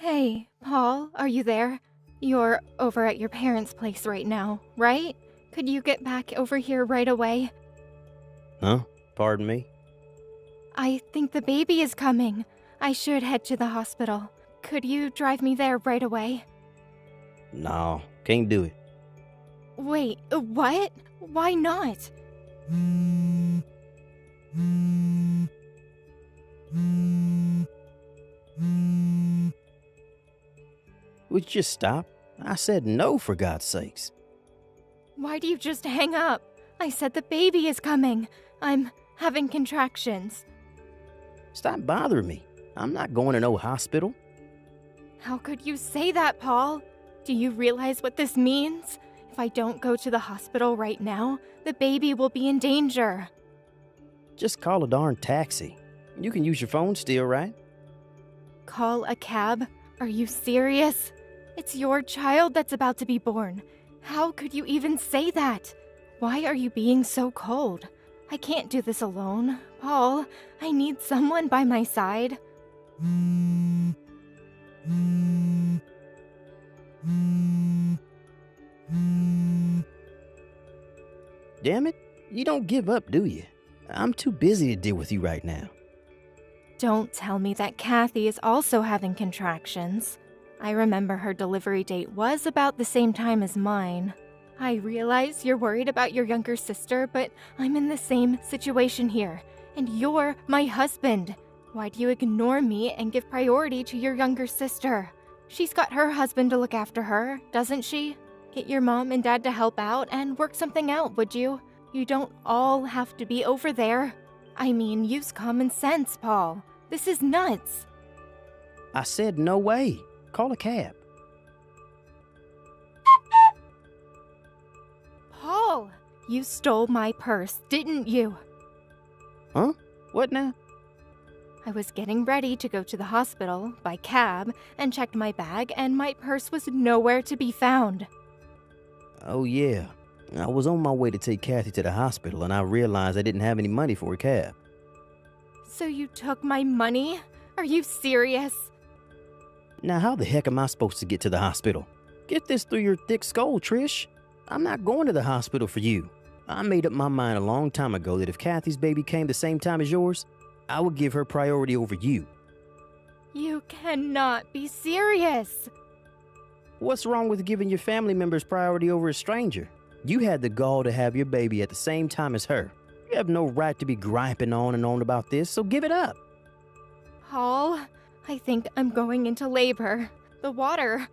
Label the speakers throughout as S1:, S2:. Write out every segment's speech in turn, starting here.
S1: Hey, Paul, are you there? You're over at your parents' place right now, right? Could you get back over here right away?
S2: Huh? Pardon me?
S1: I think the baby is coming. I should head to the hospital. Could you drive me there right away?
S2: No, can't do it.
S1: Wait, what? Why not?
S2: Would you just stop? I said no, for God's sakes.
S1: Why do you just hang up? I said the baby is coming. I'm having contractions.
S2: Stop bothering me. I'm not going to no hospital.
S1: How could you say that, Paul? Do you realize what this means? If I don't go to the hospital right now, the baby will be in danger.
S2: Just call a darn taxi. You can use your phone still, right?
S1: Call a cab? Are you serious? It's your child that's about to be born. How could you even say that? Why are you being so cold? I can't do this alone. Paul, I need someone by my side.
S2: Damn it, you don't give up, do you? I'm too busy to deal with you right now.
S1: Don't tell me that Kathy is also having contractions. I remember her delivery date was about the same time as mine. I realize you're worried about your younger sister, but I'm in the same situation here, and you're my husband. Why do you ignore me and give priority to your younger sister? She's got her husband to look after her, doesn't she? Get your mom and dad to help out and work something out, would you? You don't all have to be over there. I mean, use common sense, Paul. This is nuts.
S2: I said no way. Call a cab.
S1: Paul, you stole my purse, didn't you?
S2: Huh? What now?
S1: I was getting ready to go to the hospital by cab and checked my bag, and my purse was nowhere to be found.
S2: Oh, yeah. I was on my way to take Kathy to the hospital, and I realized I didn't have any money for a cab.
S1: So you took my money? Are you serious?
S2: Now, how the heck am I supposed to get to the hospital? Get this through your thick skull, Trish. I'm not going to the hospital for you. I made up my mind a long time ago that if Kathy's baby came the same time as yours, I would give her priority over you.
S1: You cannot be serious.
S2: What's wrong with giving your family members priority over a stranger? You had the gall to have your baby at the same time as her. You have no right to be griping on and on about this, so give it up.
S1: Paul, I think I'm going into labor. The water.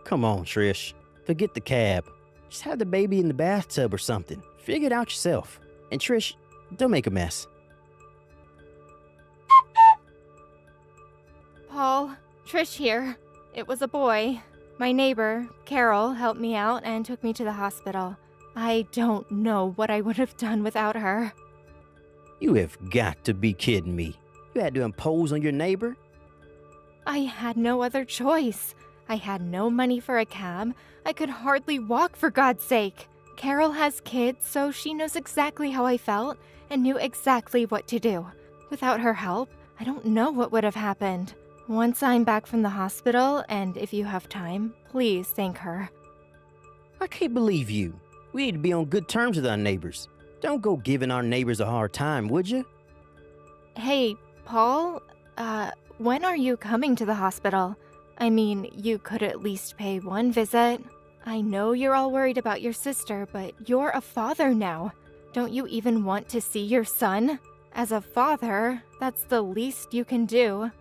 S2: Come on, Trish. Forget the cab. Just have the baby in the bathtub or something. Figure it out yourself. And Trish, don't make a mess.
S1: Paul, Trish here. It was a boy. My neighbor, Carol, helped me out and took me to the hospital. I don't know what I would have done without her.
S2: You have got to be kidding me. You had to impose on your neighbor?
S1: I had no other choice. I had no money for a cab. I could hardly walk, for God's sake. Carol has kids, so she knows exactly how I felt and knew exactly what to do. Without her help, I don't know what would have happened. Once I'm back from the hospital, and if you have time, please thank her.
S2: I can't believe you. We need to be on good terms with our neighbors. Don't go giving our neighbors a hard time, would you?
S1: Hey, Paul, when are you coming to the hospital? I mean, you could at least pay one visit. I know you're all worried about your sister, but you're a father now. Don't you even want to see your son? As a father, that's the least you can do.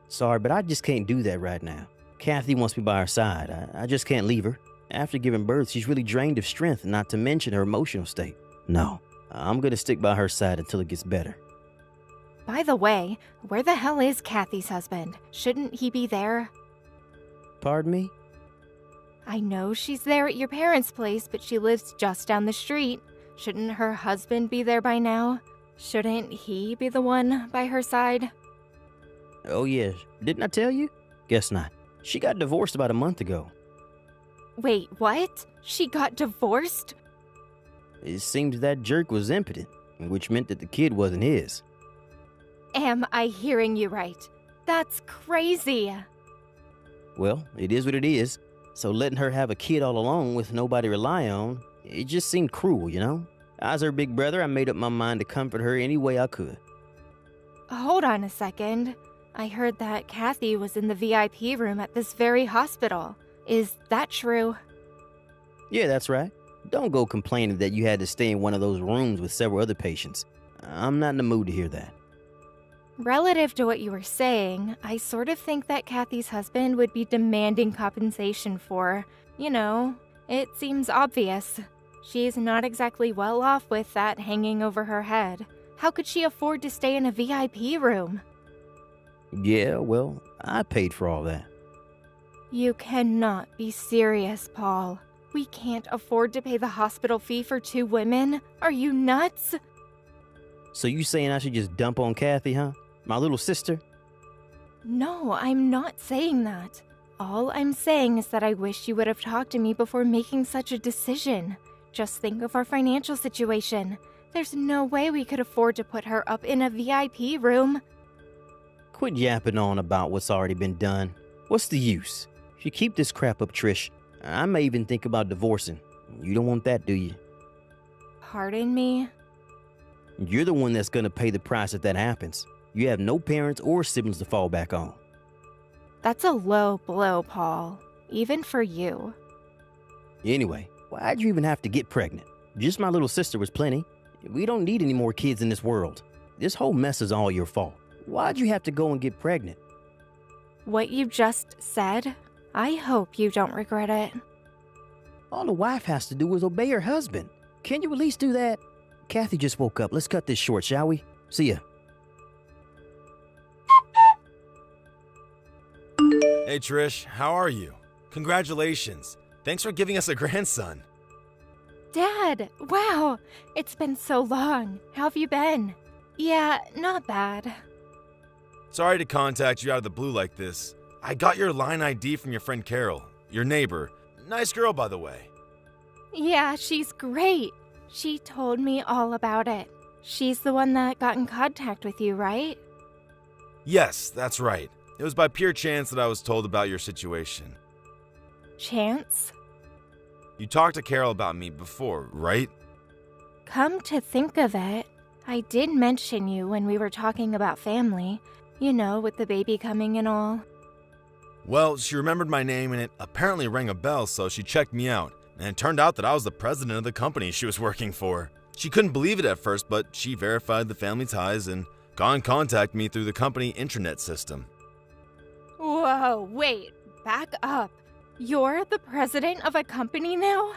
S2: Sorry, but I just can't do that right now. Kathy wants me by her side. I just can't leave her. After giving birth, she's really drained of strength, not to mention her emotional state. No, I'm gonna stick by her side until it gets better.
S1: By the way, where the hell is Kathy's husband? Shouldn't he be there?
S2: Pardon me?
S1: I know she's there at your parents' place, but she lives just down the street. Shouldn't her husband be there by now? Shouldn't he be the one by her side?
S2: Oh yeah, didn't I tell you? Guess not. She got divorced about a month ago.
S1: Wait, what? She got divorced?
S2: It seems that jerk was impotent, which meant that the kid wasn't his.
S1: Am I hearing you right? That's crazy.
S2: Well, it is what it is. So letting her have a kid all alone with nobody to rely on, it just seemed cruel, you know? As her big brother, I made up my mind to comfort her any way I could.
S1: Hold on a second. I heard that Kathy was in the VIP room at this very hospital. Is that true?
S2: Yeah, that's right. Don't go complaining that you had to stay in one of those rooms with several other patients. I'm not in the mood to hear that.
S1: Relative to what you were saying, I sort of think that Kathy's husband would be demanding compensation for, it seems obvious. She's not exactly well off with that hanging over her head. How could she afford to stay in a VIP room?
S2: Yeah, well, I paid for all that.
S1: You cannot be serious, Paul. We can't afford to pay the hospital fee for 2 women. Are you nuts?
S2: So you saying I should just dump on Kathy, huh? My little sister?
S1: No, I'm not saying that. All I'm saying is that I wish you would have talked to me before making such a decision. Just think of our financial situation. There's no way we could afford to put her up in a VIP room.
S2: Quit yapping on about what's already been done. What's the use? If you keep this crap up, Trish, I may even think about divorcing. You don't want that, do you?
S1: Pardon me?
S2: You're the one that's gonna pay the price if that happens. You have no parents or siblings to fall back on.
S1: That's a low blow, Paul. Even for you.
S2: Anyway, why'd you even have to get pregnant? Just my little sister was plenty. We don't need any more kids in this world. This whole mess is all your fault. Why'd you have to go and get pregnant?
S1: What you just said, I hope you don't regret it.
S2: All a wife has to do is obey her husband. Can you at least do that? Kathy just woke up. Let's cut this short, shall we? See ya.
S3: Hey Trish, how are you? Congratulations. Thanks for giving us a grandson.
S1: Dad, wow, it's been so long. How have you been? Yeah, not bad.
S3: Sorry to contact you out of the blue like this. I got your line ID from your friend Carol, your neighbor. Nice girl, by the way.
S1: Yeah, she's great. She told me all about it. She's the one that got in contact with you, right?
S3: Yes, that's right. It was by pure chance that I was told about your situation.
S1: Chance?
S3: You talked to Carol about me before, right?
S1: Come to think of it, I did mention you when we were talking about family. With the baby coming and all.
S3: Well, she remembered my name and it apparently rang a bell, so she checked me out. And it turned out that I was the president of the company she was working for. She couldn't believe it at first, but she verified the family ties and got in contact with me through the company intranet system.
S1: Whoa, wait, back up. You're the president of a company now?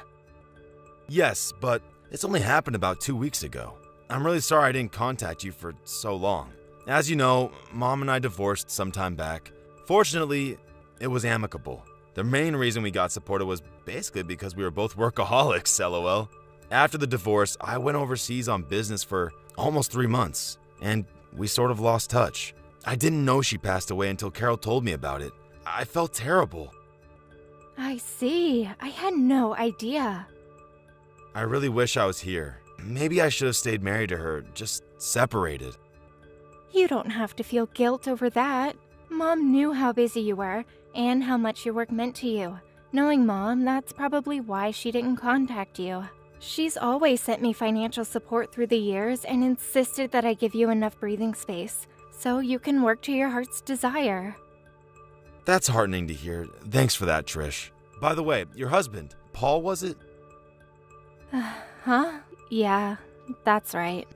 S3: Yes, but it's only happened about 2 weeks ago. I'm really sorry I didn't contact you for so long. As you know, Mom and I divorced some time back. Fortunately, it was amicable. The main reason we got supported was basically because we were both workaholics, lol. After the divorce, I went overseas on business for almost 3 months, and we sort of lost touch. I didn't know she passed away until Carol told me about it. I felt terrible.
S1: I see. I had no idea.
S3: I really wish I was here. Maybe I should have stayed married to her, just separated.
S1: You don't have to feel guilt over that. Mom knew how busy you were and how much your work meant to you. Knowing Mom, that's probably why she didn't contact you. She's always sent me financial support through the years and insisted that I give you enough breathing space so you can work to your heart's desire.
S3: That's heartening to hear. Thanks for that, Trish. By the way, your husband, Paul, was it?
S1: Huh? Yeah, that's right.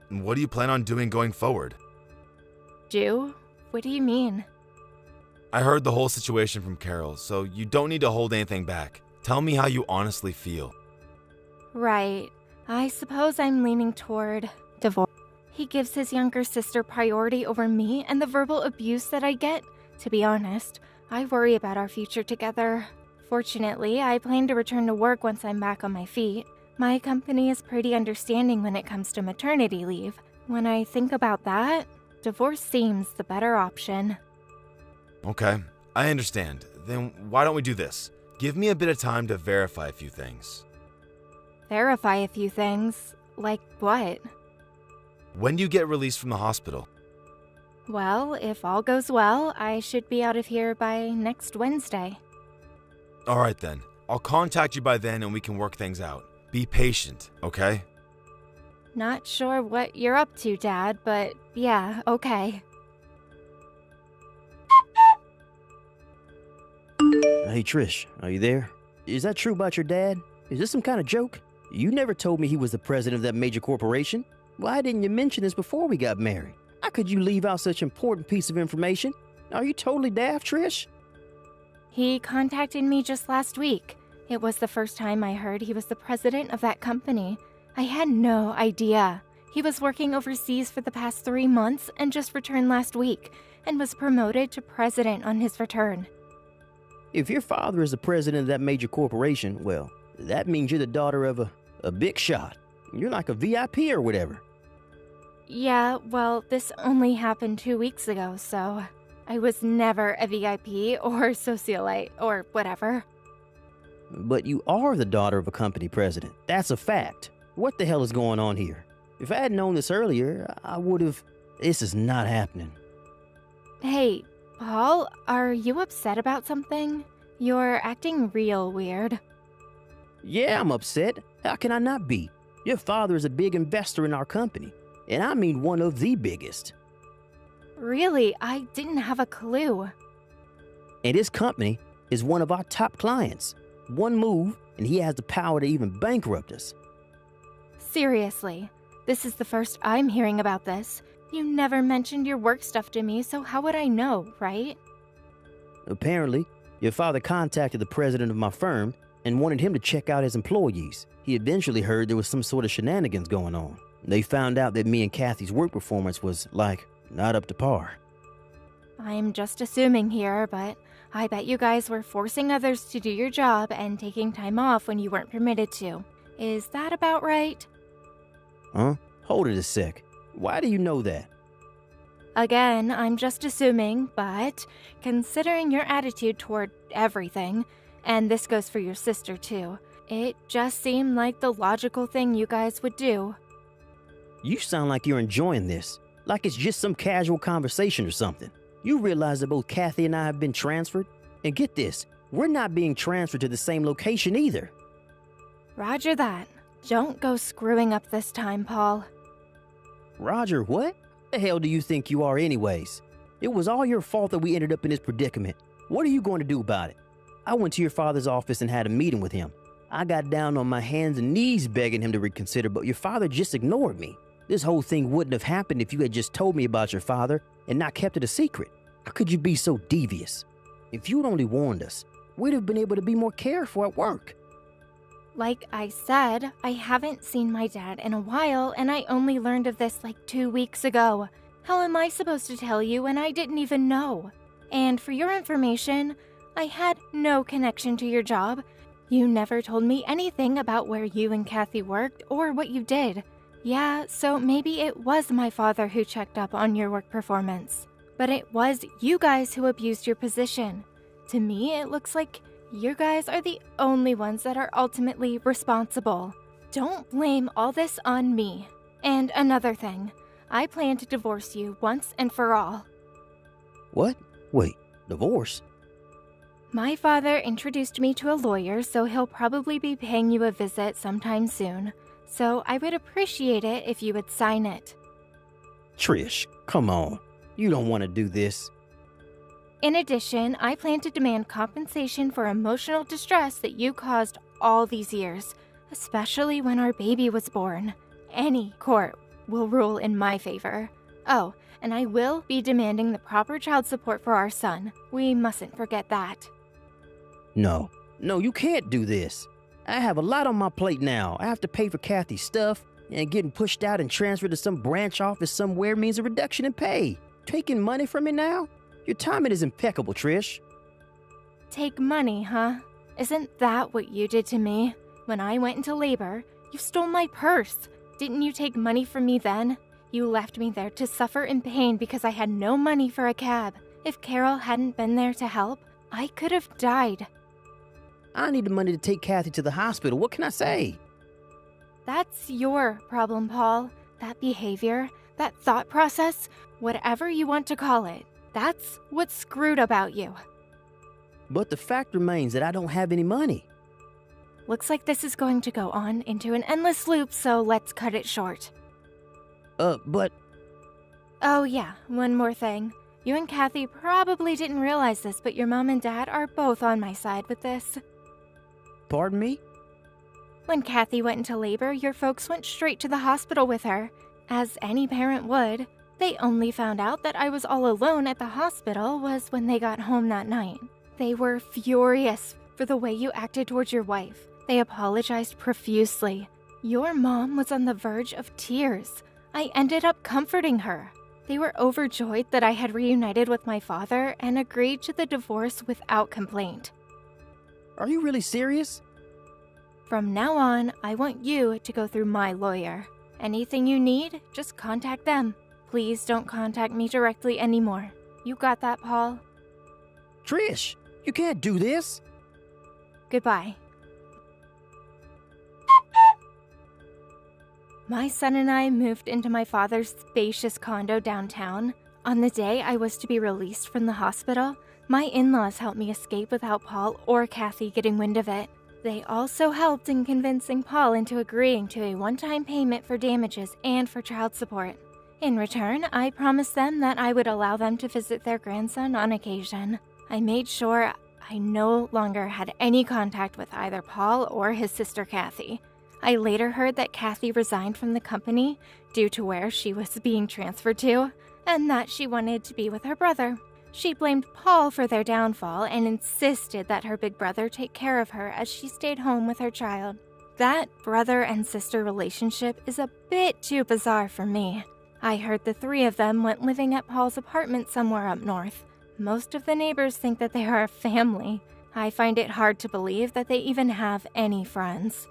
S3: What do you plan on doing going forward?
S1: Do? What do you mean?
S3: I heard the whole situation from Carol, so you don't need to hold anything back. Tell me how you honestly feel.
S1: Right. I suppose I'm leaning toward divorce. He gives his younger sister priority over me and the verbal abuse that I get. To be honest, I worry about our future together. Fortunately, I plan to return to work once I'm back on my feet. My company is pretty understanding when it comes to maternity leave. When I think about that, divorce seems the better option.
S3: Okay, I understand. Then why don't we do this? Give me a bit of time to verify a few things.
S1: Verify a few things? Like what?
S3: When do you get released from the hospital?
S1: Well, if all goes well, I should be out of here by next Wednesday.
S3: All right then. I'll contact you by then and we can work things out. Be patient, okay?
S1: Not sure what you're up to, Dad, but yeah, okay.
S2: Hey, Trish, are you there? Is that true about your dad? Is this some kind of joke? You never told me he was the president of that major corporation. Why didn't you mention this before we got married? How could you leave out such an important piece of information? Are you totally daft, Trish?
S1: He contacted me just last week. It was the first time I heard he was the president of that company. I had no idea. He was working overseas for the past 3 months and just returned last week, and was promoted to president on his return.
S2: If your father is the president of that major corporation, well, that means you're the daughter of a big shot. You're like a VIP or whatever.
S1: Yeah, well, this only happened 2 weeks ago, so I was never a VIP or socialite or whatever.
S2: But you are the daughter of a company president. That's a fact. What the hell is going on here? If I had known this earlier, I would have... This is not happening.
S1: Hey, Paul, are you upset about something? You're acting real weird.
S2: Yeah, I'm upset. How can I not be? Your father is a big investor in our company, and I mean one of the biggest.
S1: Really, I didn't have a clue.
S2: And his company is one of our top clients. One move, and he has the power to even bankrupt us.
S1: Seriously, this is the first I'm hearing about this. You never mentioned your work stuff to me, so how would I know, right?
S2: Apparently, your father contacted the president of my firm and wanted him to check out his employees. He eventually heard there was some sort of shenanigans going on. They found out that me and Kathy's work performance was, not up to par.
S1: I'm just assuming here, but I bet you guys were forcing others to do your job and taking time off when you weren't permitted to. Is that about right?
S2: Huh? Hold it a sec. Why do you know that?
S1: Again, I'm just assuming, but considering your attitude toward everything, and this goes for your sister too, it just seemed like the logical thing you guys would do.
S2: You sound like you're enjoying this, like it's just some casual conversation or something. You realize that both Kathy and I have been transferred? And get this, we're not being transferred to the same location either.
S1: Roger that. Don't go screwing up this time, Paul.
S2: Roger, what? The hell do you think you are anyways? It was all your fault that we ended up in this predicament. What are you going to do about it? I went to your father's office and had a meeting with him. I got down on my hands and knees begging him to reconsider, but your father just ignored me. This whole thing wouldn't have happened if you had just told me about your father and not kept it a secret. How could you be so devious? If you'd only warned us, we'd have been able to be more careful at work.
S1: Like I said, I haven't seen my dad in a while, and I only learned of this like 2 weeks ago. How am I supposed to tell you when I didn't even know? And for your information, I had no connection to your job. You never told me anything about where you and Kathy worked or what you did. Yeah, so maybe it was my father who checked up on your work performance. But it was you guys who abused your position. To me, it looks like you guys are the only ones that are ultimately responsible. Don't blame all this on me. And another thing, I plan to divorce you once and for all.
S2: What? Wait, divorce?
S1: My father introduced me to a lawyer, so he'll probably be paying you a visit sometime soon. So I would appreciate it if you would sign it.
S2: Trish, come on. You don't want to do this.
S1: In addition, I plan to demand compensation for emotional distress that you caused all these years, especially when our baby was born. Any court will rule in my favor. Oh, and I will be demanding the proper child support for our son. We mustn't forget that.
S2: No, you can't do this. I have a lot on my plate now. I have to pay for Kathy's stuff, and getting pushed out and transferred to some branch office somewhere means a reduction in pay. Taking money from me now? Your timing is impeccable, Trish.
S1: Take money, huh? Isn't that what you did to me? When I went into labor, you stole my purse. Didn't you take money from me then? You left me there to suffer in pain because I had no money for a cab. If Carol hadn't been there to help, I could have died.
S2: I need the money to take Kathy to the hospital. What can I say?
S1: That's your problem, Paul. That behavior, that thought process, Whatever you want to call it, that's what's screwed about you.
S2: But the fact remains that I don't have any money.
S1: Looks like this is going to go on into an endless loop, so let's cut it short.
S2: But...
S1: Oh yeah, one more thing. You and Kathy probably didn't realize this, but your mom and dad are both on my side with this.
S2: Pardon me?
S1: When Kathy went into labor, your folks went straight to the hospital with her, as any parent would. They only found out that I was all alone at the hospital was when they got home that night. They were furious for the way you acted towards your wife. They apologized profusely. Your mom was on the verge of tears. I ended up comforting her. They were overjoyed that I had reunited with my father and agreed to the divorce without complaint.
S2: Are you really serious?
S1: From now on, I want you to go through my lawyer. Anything you need, just contact them. Please don't contact me directly anymore. You got that, Paul?
S2: Trish, you can't do this.
S1: Goodbye. My son and I moved into my father's spacious condo downtown. On the day I was to be released from the hospital, my in-laws helped me escape without Paul or Kathy getting wind of it. They also helped in convincing Paul into agreeing to a one-time payment for damages and for child support. In return, I promised them that I would allow them to visit their grandson on occasion. I made sure I no longer had any contact with either Paul or his sister Kathy. I later heard that Kathy resigned from the company due to where she was being transferred to, and that she wanted to be with her brother. She blamed Paul for their downfall and insisted that her big brother take care of her as she stayed home with her child. That brother and sister relationship is a bit too bizarre for me. I heard the three of them went living at Paul's apartment somewhere up north. Most of the neighbors think that they are a family. I find it hard to believe that they even have any friends.